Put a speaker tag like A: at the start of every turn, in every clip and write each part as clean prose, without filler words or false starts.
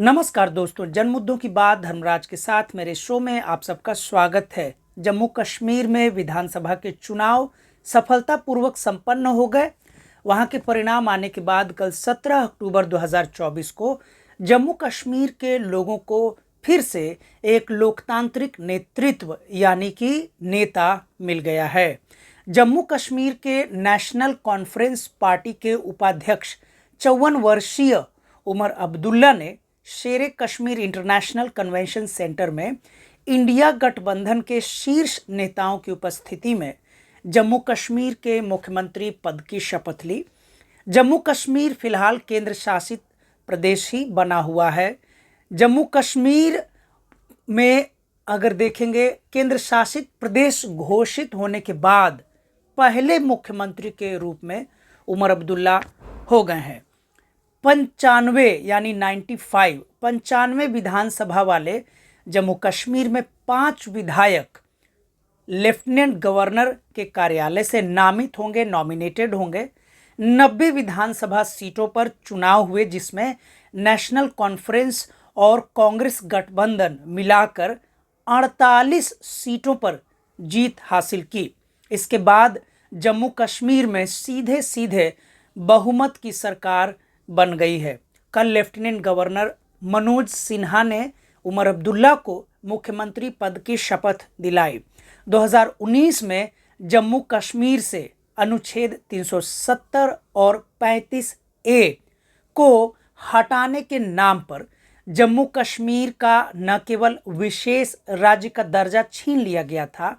A: नमस्कार दोस्तों, जन मुद्दों की बात धर्मराज के साथ मेरे शो में आप सबका स्वागत है। जम्मू कश्मीर में विधानसभा के चुनाव सफलतापूर्वक संपन्न हो गए। वहां के परिणाम आने के बाद कल 17 अक्टूबर 2024 को जम्मू कश्मीर के लोगों को फिर से एक लोकतांत्रिक नेतृत्व यानी कि नेता मिल गया है। जम्मू कश्मीर के नेशनल कॉन्फ्रेंस पार्टी के उपाध्यक्ष 54 वर्षीय उमर अब्दुल्ला ने शेरे कश्मीर इंटरनेशनल कन्वेंशन सेंटर में इंडिया गठबंधन के शीर्ष नेताओं की उपस्थिति में जम्मू कश्मीर के मुख्यमंत्री पद की शपथ ली। जम्मू कश्मीर फिलहाल केंद्र शासित प्रदेश ही बना हुआ है। जम्मू कश्मीर में अगर देखेंगे, केंद्र शासित प्रदेश घोषित होने के बाद पहले मुख्यमंत्री के रूप में उमर अब्दुल्ला हो गए हैं। 95 यानी 95 विधानसभा वाले जम्मू कश्मीर में 5 विधायक लेफ्टिनेंट गवर्नर के कार्यालय से नामित होंगे, नॉमिनेटेड होंगे। 90 विधानसभा सीटों पर चुनाव हुए, जिसमें नेशनल कॉन्फ्रेंस और कांग्रेस गठबंधन मिलाकर 48 सीटों पर जीत हासिल की। इसके बाद जम्मू कश्मीर में सीधे सीधे बहुमत की सरकार बन गई है। कल लेफ्टिनेंट गवर्नर मनोज सिन्हा ने उमर अब्दुल्ला को मुख्यमंत्री पद की शपथ दिलाई। 2019 में जम्मू कश्मीर से अनुच्छेद 370 और 35A को हटाने के नाम पर जम्मू कश्मीर का न केवल विशेष राज्य का दर्जा छीन लिया गया था,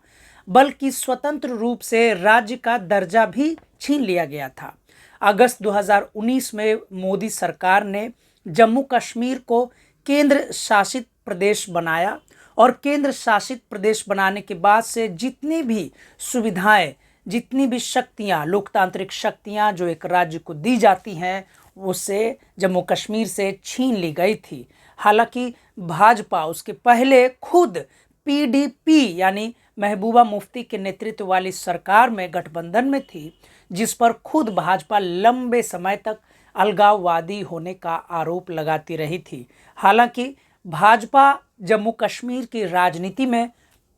A: बल्कि स्वतंत्र रूप से राज्य का दर्जा भी छीन लिया गया था। अगस्त 2019 में मोदी सरकार ने जम्मू कश्मीर को केंद्र शासित प्रदेश बनाया और केंद्र शासित प्रदेश बनाने के बाद से जितनी भी सुविधाएं, जितनी भी शक्तियां, लोकतांत्रिक शक्तियां जो एक राज्य को दी जाती हैं, उससे जम्मू कश्मीर से छीन ली गई थी। हालांकि भाजपा उसके पहले खुद PDP यानी महबूबा मुफ्ती के नेतृत्व वाली सरकार में गठबंधन में थी, जिस पर खुद भाजपा लंबे समय तक अलगाववादी होने का आरोप लगाती रही थी। हालांकि भाजपा जम्मू कश्मीर की राजनीति में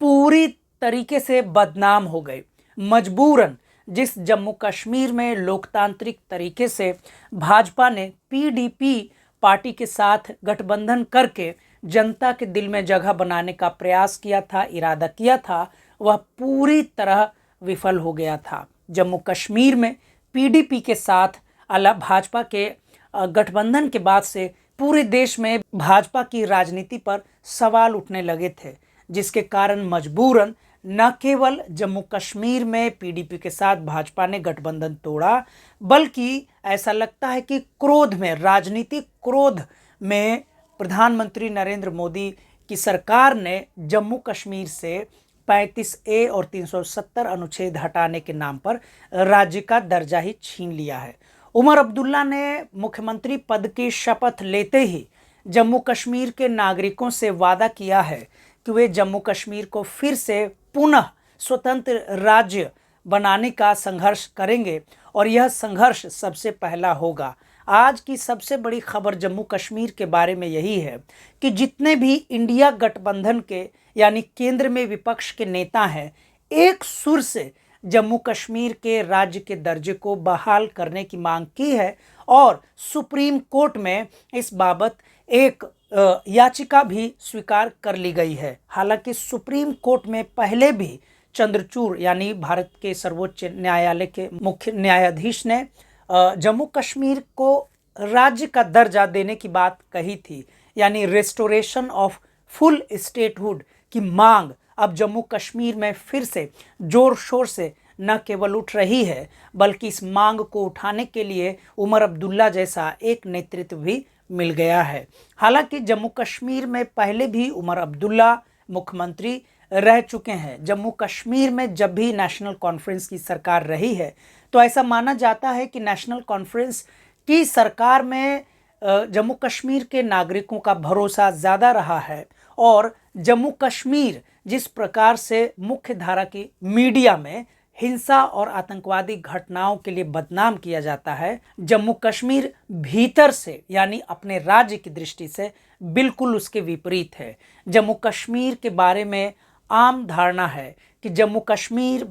A: पूरी तरीके से बदनाम हो गई। मजबूरन जिस जम्मू कश्मीर में लोकतांत्रिक तरीके से भाजपा ने PDP पार्टी के साथ गठबंधन करके जनता के दिल में जगह बनाने का प्रयास किया था, इरादा किया था, वह पूरी तरह विफल हो गया था। जम्मू कश्मीर में PDP के साथ भाजपा के गठबंधन के बाद से पूरे देश में भाजपा की राजनीति पर सवाल उठने लगे थे, जिसके कारण मजबूरन न केवल जम्मू कश्मीर में PDP के साथ भाजपा ने गठबंधन तोड़ा, बल्कि ऐसा लगता है कि क्रोध में, राजनीतिक क्रोध में प्रधानमंत्री नरेंद्र मोदी की सरकार ने जम्मू कश्मीर से 35A और 370 अनुच्छेद हटाने के नाम पर राज्य का दर्जा ही छीन लिया है। उमर अब्दुल्ला ने मुख्यमंत्री पद की शपथ लेते ही जम्मू कश्मीर के नागरिकों से वादा किया है कि वे जम्मू कश्मीर को फिर से पुनः स्वतंत्र राज्य बनाने का संघर्ष करेंगे और यह संघर्ष सबसे पहला होगा। आज की सबसे बड़ी खबर जम्मू कश्मीर के बारे में यही है कि जितने भी इंडिया गठबंधन के यानी केंद्र में विपक्ष के नेता हैं, एक सुर से जम्मू कश्मीर के राज्य के दर्जे को बहाल करने की मांग की है और सुप्रीम कोर्ट में इस बाबत एक याचिका भी स्वीकार कर ली गई है। हालांकि सुप्रीम कोर्ट में पहले भी चंद्रचूड़ यानी भारत के सर्वोच्च न्यायालय के मुख्य न्यायाधीश ने जम्मू कश्मीर को राज्य का दर्जा देने की बात कही थी, यानी रेस्टोरेशन ऑफ फुल स्टेटहुड की मांग अब जम्मू कश्मीर में फिर से जोर शोर से न केवल उठ रही है, बल्कि इस मांग को उठाने के लिए उमर अब्दुल्ला जैसा एक नेतृत्व भी मिल गया है। हालांकि जम्मू कश्मीर में पहले भी उमर अब्दुल्ला मुख्यमंत्री रह चुके हैं। जम्मू कश्मीर में जब भी नेशनल कॉन्फ्रेंस की सरकार रही है, तो ऐसा माना जाता है कि नेशनल कॉन्फ्रेंस की सरकार में जम्मू कश्मीर के नागरिकों का भरोसा ज़्यादा रहा है और जम्मू कश्मीर जिस प्रकार से मुख्य धारा की मीडिया में हिंसा और आतंकवादी घटनाओं के लिए बदनाम किया जाता है, जम्मू कश्मीर भीतर से यानी अपने राज्य की दृष्टि से बिल्कुल उसके विपरीत है। जम्मू कश्मीर के बारे में आम धारणा है कि जम्मू कश्मीर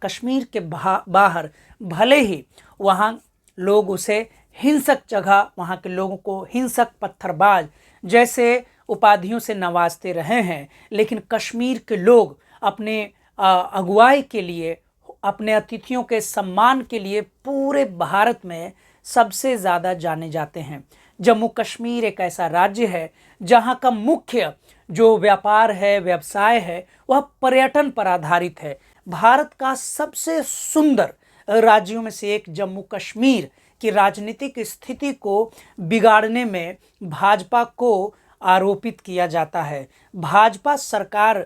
A: कश्मीर के बाहर भले ही वहाँ लोग उसे हिंसक जगह, वहाँ के लोगों को हिंसक पत्थरबाज जैसे उपाधियों से नवाजते रहे हैं, लेकिन कश्मीर के लोग अपने अगुवाई के लिए, अपने अतिथियों के सम्मान के लिए पूरे भारत में सबसे ज़्यादा जाने जाते हैं। जम्मू कश्मीर एक ऐसा राज्य है जहाँ का मुख्य जो व्यापार है, व्यवसाय है, वह पर्यटन पर आधारित है। भारत का सबसे सुंदर राज्यों में से एक जम्मू कश्मीर की राजनीतिक स्थिति को बिगाड़ने में भाजपा को आरोपित किया जाता है। भाजपा सरकार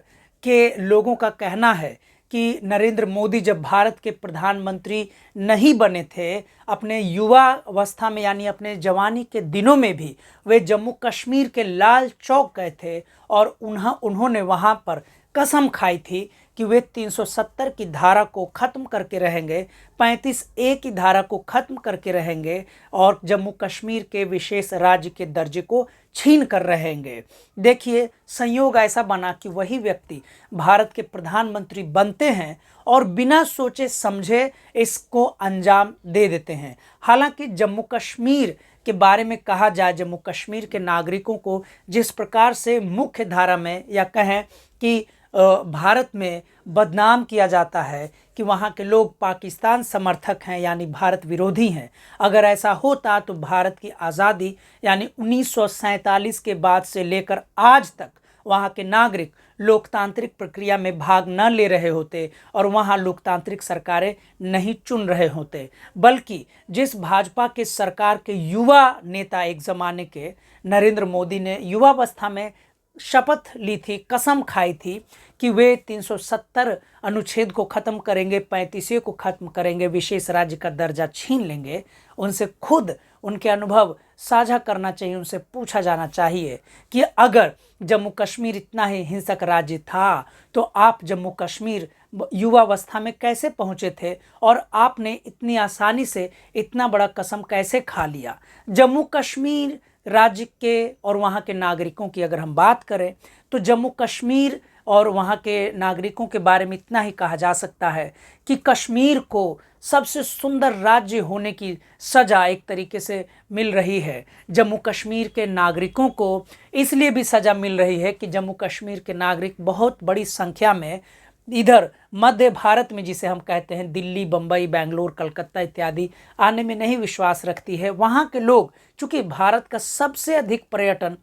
A: के लोगों का कहना है कि नरेंद्र मोदी जब भारत के प्रधानमंत्री नहीं बने थे, अपने युवा अवस्था में यानी अपने जवानी के दिनों में भी वे जम्मू कश्मीर के लाल चौक गए थे और उन्होंने वहाँ पर कसम खाई थी कि वे 370 की धारा को ख़त्म करके रहेंगे, 35A की धारा को ख़त्म करके रहेंगे और जम्मू कश्मीर के विशेष राज्य के दर्जे को छीन कर रहेंगे। देखिए, संयोग ऐसा बना कि वही व्यक्ति भारत के प्रधानमंत्री बनते हैं और बिना सोचे समझे इसको अंजाम दे देते हैं। हालांकि जम्मू कश्मीर के बारे में कहा जाए, जम्मू कश्मीर के नागरिकों को जिस प्रकार से मुख्य धारा में या कहें कि भारत में बदनाम किया जाता है कि वहाँ के लोग पाकिस्तान समर्थक हैं यानी भारत विरोधी हैं। अगर ऐसा होता तो भारत की आज़ादी यानी 1947 के बाद से लेकर आज तक वहाँ के नागरिक लोकतांत्रिक प्रक्रिया में भाग न ले रहे होते और वहाँ लोकतांत्रिक सरकारें नहीं चुन रहे होते, बल्कि जिस भाजपा के सरकार के युवा नेता एक ज़माने के नरेंद्र मोदी ने युवावस्था में शपथ ली थी, कसम खाई थी कि वे 370 अनुच्छेद को ख़त्म करेंगे, 35A को ख़त्म करेंगे, विशेष राज्य का दर्जा छीन लेंगे। उनसे खुद उनके अनुभव साझा करना चाहिए, उनसे पूछा जाना चाहिए कि अगर जम्मू कश्मीर इतना ही हिंसक राज्य था तो आप जम्मू कश्मीर युवावस्था में कैसे पहुँचे थे और आपने इतनी आसानी से इतना बड़ा कसम कैसे खा लिया। जम्मू कश्मीर राज्य के और वहाँ के नागरिकों की अगर हम बात करें तो जम्मू कश्मीर और वहाँ के नागरिकों के बारे में इतना ही कहा जा सकता है कि कश्मीर को सबसे सुंदर राज्य होने की सज़ा एक तरीके से मिल रही है। जम्मू कश्मीर के नागरिकों को इसलिए भी सज़ा मिल रही है कि जम्मू कश्मीर के नागरिक बहुत बड़ी संख्या में इधर मध्य भारत में, जिसे हम कहते हैं दिल्ली, बम्बई, बेंगलोर, कलकत्ता इत्यादि, आने में नहीं विश्वास रखती है। वहाँ के लोग, चूँकि भारत का सबसे अधिक पर्यटन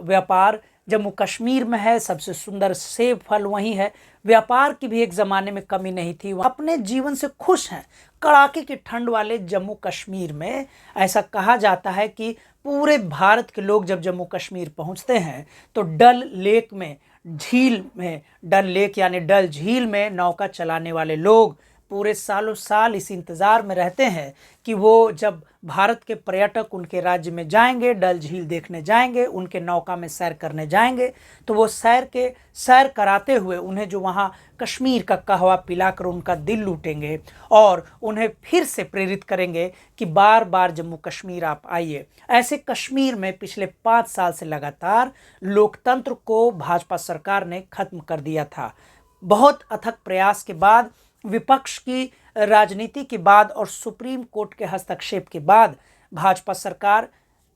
A: व्यापार जम्मू कश्मीर में है, सबसे सुंदर सेब फल वहीं है, व्यापार की भी एक ज़माने में कमी नहीं थी, वो अपने जीवन से खुश हैं। कड़ाके की ठंड वाले जम्मू कश्मीर में ऐसा कहा जाता है कि पूरे भारत के लोग जब जम्मू कश्मीर पहुंचते हैं तो डल लेक में, झील में, डल लेक यानी डल झील में नौका चलाने वाले लोग पूरे सालों साल इस इंतज़ार में रहते हैं कि वो जब भारत के पर्यटक उनके राज्य में जाएंगे, डल झील देखने जाएंगे, उनके नौका में सैर करने जाएंगे, तो वो सैर कराते हुए उन्हें जो वहाँ कश्मीर का कहवा पिलाकर उनका दिल लूटेंगे और उन्हें फिर से प्रेरित करेंगे कि बार बार जम्मू कश्मीर आप आइए। ऐसे कश्मीर में पिछले 5 साल से लगातार लोकतंत्र को भाजपा सरकार ने खत्म कर दिया था। बहुत अथक प्रयास के बाद, विपक्ष की राजनीति के बाद और सुप्रीम कोर्ट के हस्तक्षेप के बाद भाजपा सरकार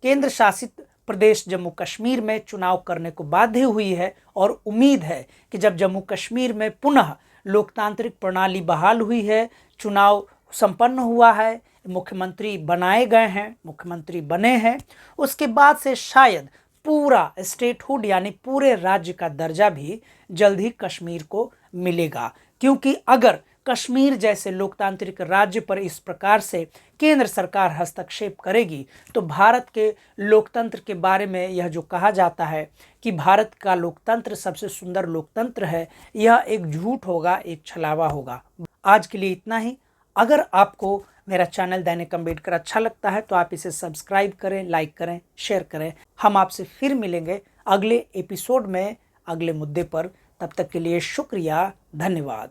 A: केंद्र शासित प्रदेश जम्मू कश्मीर में चुनाव करने को बाध्य हुई है और उम्मीद है कि जब जम्मू कश्मीर में पुनः लोकतांत्रिक प्रणाली बहाल हुई है, चुनाव संपन्न हुआ है, मुख्यमंत्री बनाए गए हैं, मुख्यमंत्री बने हैं, उसके बाद से शायद पूरा स्टेटहुड यानी पूरे राज्य का दर्जा भी जल्द ही कश्मीर को मिलेगा। क्योंकि अगर कश्मीर जैसे लोकतांत्रिक राज्य पर इस प्रकार से केंद्र सरकार हस्तक्षेप करेगी तो भारत के लोकतंत्र के बारे में यह जो कहा जाता है कि भारत का लोकतंत्र सबसे सुंदर लोकतंत्र है, यह एक झूठ होगा, एक छलावा होगा। आज के लिए इतना ही। अगर आपको मेरा चैनल दैनिक अम्बेडकर अच्छा लगता है तो आप इसे सब्सक्राइब करें, लाइक करें, शेयर करें। हम आपसे फिर मिलेंगे अगले एपिसोड में अगले मुद्दे पर। तब तक के लिए शुक्रिया, धन्यवाद।